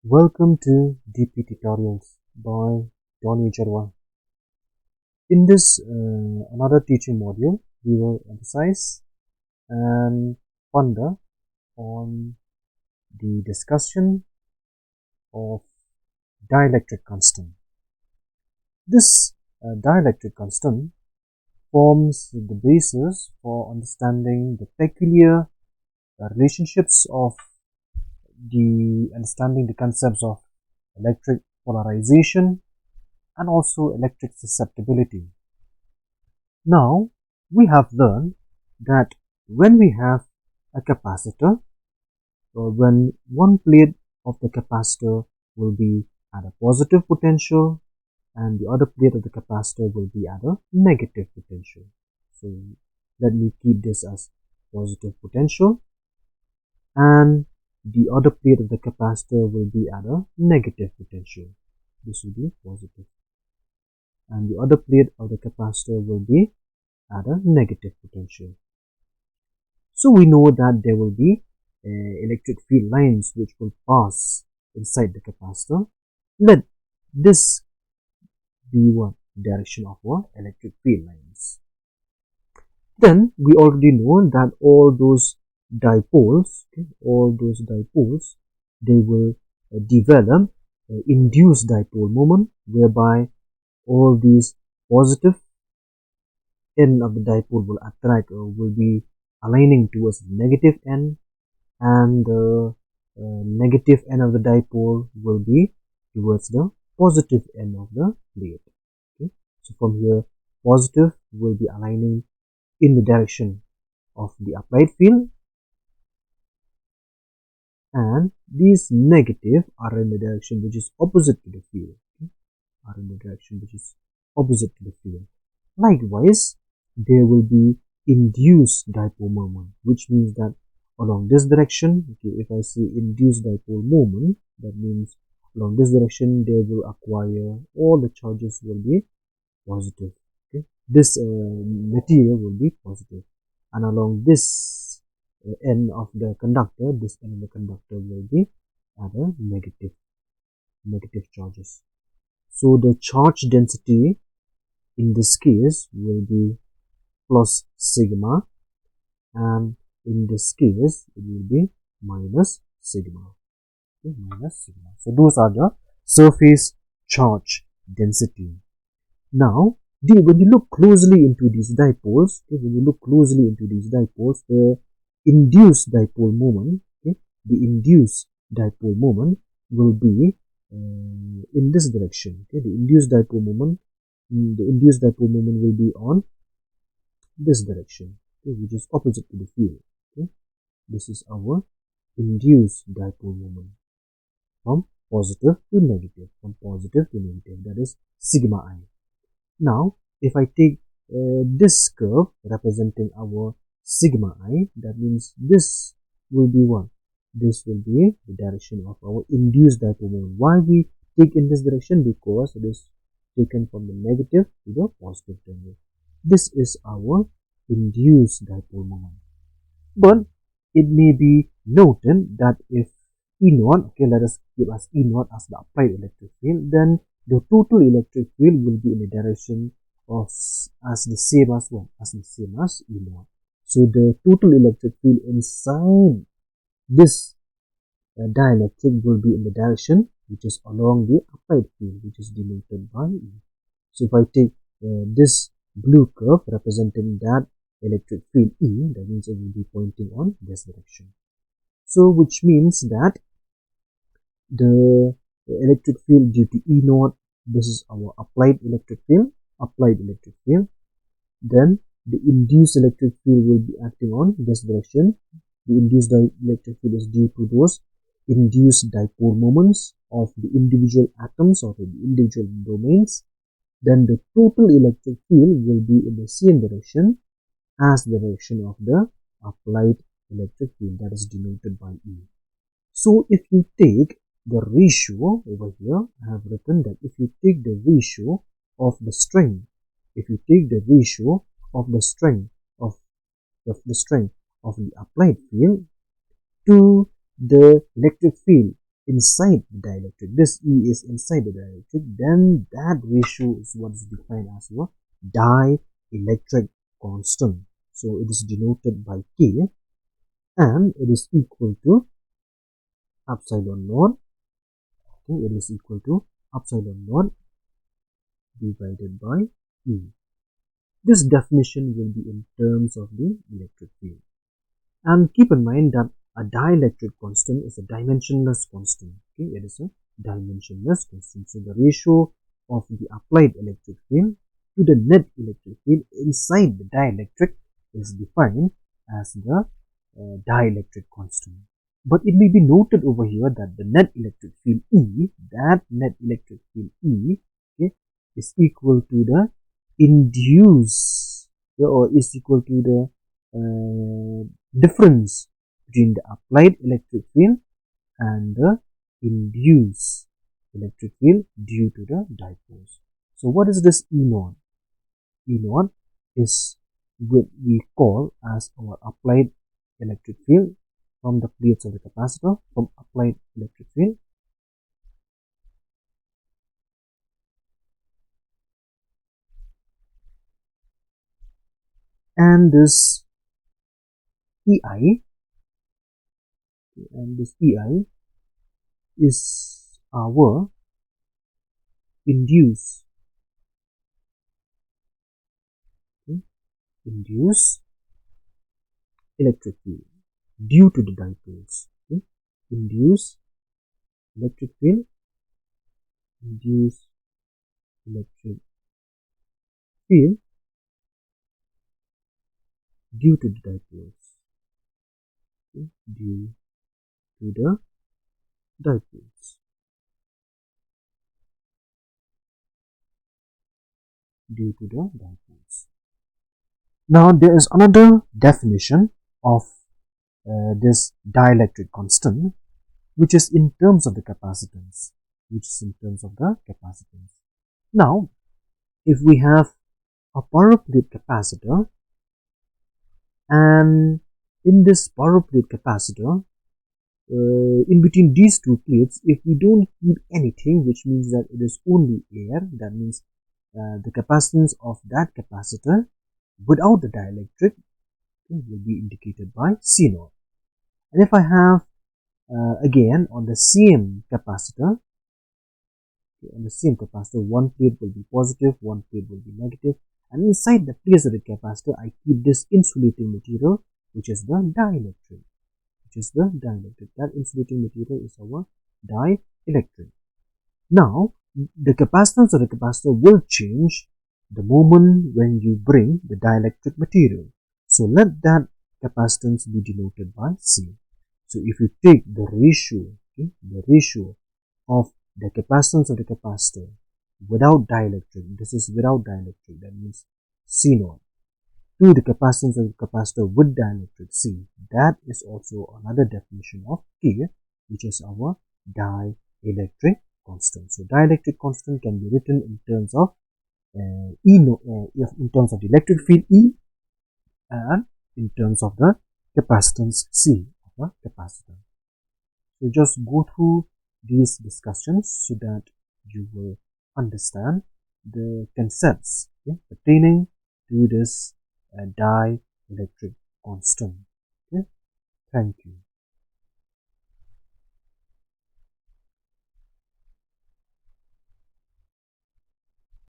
Welcome to DP Tutorials by Donny Jarwa. In this another teaching module, we will emphasize and ponder on the discussion of dielectric constant. This dielectric constant forms the basis for understanding the peculiar relationships of understanding the concepts of electric polarization and also electric susceptibility. Now, we have learned that when we have a capacitor, or when one plate of the capacitor will be at a positive potential and the other plate of the capacitor will be at a negative potential. So, let me keep this as positive potential, and the other plate of the capacitor will be at a negative potential. This will be positive. And the other plate of the capacitor will be at a negative potential. So we know that there will be electric field lines which will pass inside the capacitor. Let this be one direction of our electric field lines. Then we already know that all those dipoles, they will develop induced dipole moment, whereby all these positive end of the dipole will attract or will be aligning towards the negative end, and the negative end of the dipole will be towards the positive end of the plate. Okay? So from here, positive will be aligning in the direction of the applied field, and these negative are in the direction which is opposite to the field. Okay? Are in the direction which is opposite to the field. Likewise, there will be induced dipole moment, which means that along this direction, okay, if I say induced dipole moment, that means along this direction they will acquire, all the charges will be positive. Okay? This material will be positive, and along this end of the conductor, this end of the conductor will be at a negative charges. So the charge density in this case will be plus sigma, and in this case it will be minus sigma. Okay, minus sigma. So those are the surface charge density. Now, when you look closely into these dipoles, okay, the induced dipole moment, okay, the induced dipole moment will be in this direction. Okay, the induced dipole moment will be on this direction, okay, which is opposite to the field. Okay, this is our induced dipole moment from positive to negative, that is sigma I. Now, if I take this curve representing our sigma I, that means this will be what? This will be the direction of our induced dipole moment. Why we take in this direction? Because it is taken from the negative to the positive terminal. This is our induced dipole moment. But it may be noted that if E0, okay, let us keep as E0 as the applied electric field, then the total electric field will be in the direction of as the same as E0. So the total electric field inside this dielectric will be in the direction which is along the applied field, which is denoted by E. So if I take this blue curve representing that electric field E, that means it will be pointing on this direction. So which means that the electric field due to E0, this is our applied electric field, then the induced electric field will be acting on this direction. The induced electric field is due to those induced dipole moments of the individual atoms or the individual domains. Then the total electric field will be in the same direction as the direction of the applied electric field, that is denoted by E. So if you take the ratio over here, I have written that if you take the ratio of the strength, of the strength of the applied field to the electric field inside the dielectric, this E is inside the dielectric, then that ratio is what is defined as a dielectric constant. So it is denoted by K, and it is equal to epsilon naught. Okay, it is equal to epsilon naught divided by E. This definition will be in terms of the electric field. And keep in mind that a dielectric constant is a dimensionless constant. Okay, it is a dimensionless constant. So the ratio of the applied electric field to the net electric field inside the dielectric is defined as the dielectric constant. But it may be noted over here that the net electric field E, okay, is equal to the induced, or is equal to the difference between the applied electric field and the induced electric field due to the dipoles. So what is this E naught? E naught is what we call as our applied electric field from the plates of the capacitor, from applied electric field. And this EI, is our induced electric field due to the dipoles. Okay? Induced electric field, induced electric field due to the dipoles. Okay? Due to the dipoles. Due to the dipoles. Now there is another definition of this dielectric constant, which is in terms of the capacitance. Now, if we have a power plate capacitor, and in this power plate capacitor, in between these two plates, if we don't keep anything, which means that it is only air, that means the capacitance of that capacitor without the dielectric will be indicated by C naught. And if I have again on the same capacitor, one plate will be positive, one plate will be negative, and inside the place of the capacitor I keep this insulating material, which is the dielectric. That insulating material is our dielectric. Now the capacitance of the capacitor will change the moment when you bring the dielectric material. So let that capacitance be denoted by C. So if you take the ratio, of the capacitance of the capacitor without dielectric, this is without dielectric, that means C naught, to the capacitance of the capacitor with dielectric C, that is also another definition of K, which is our dielectric constant. So dielectric constant can be written in terms of in terms of the electric field E, and in terms of the capacitance C of a capacitor. So just go through these discussions so that you will understand the concepts pertaining to this dielectric constant. Okay? Thank you.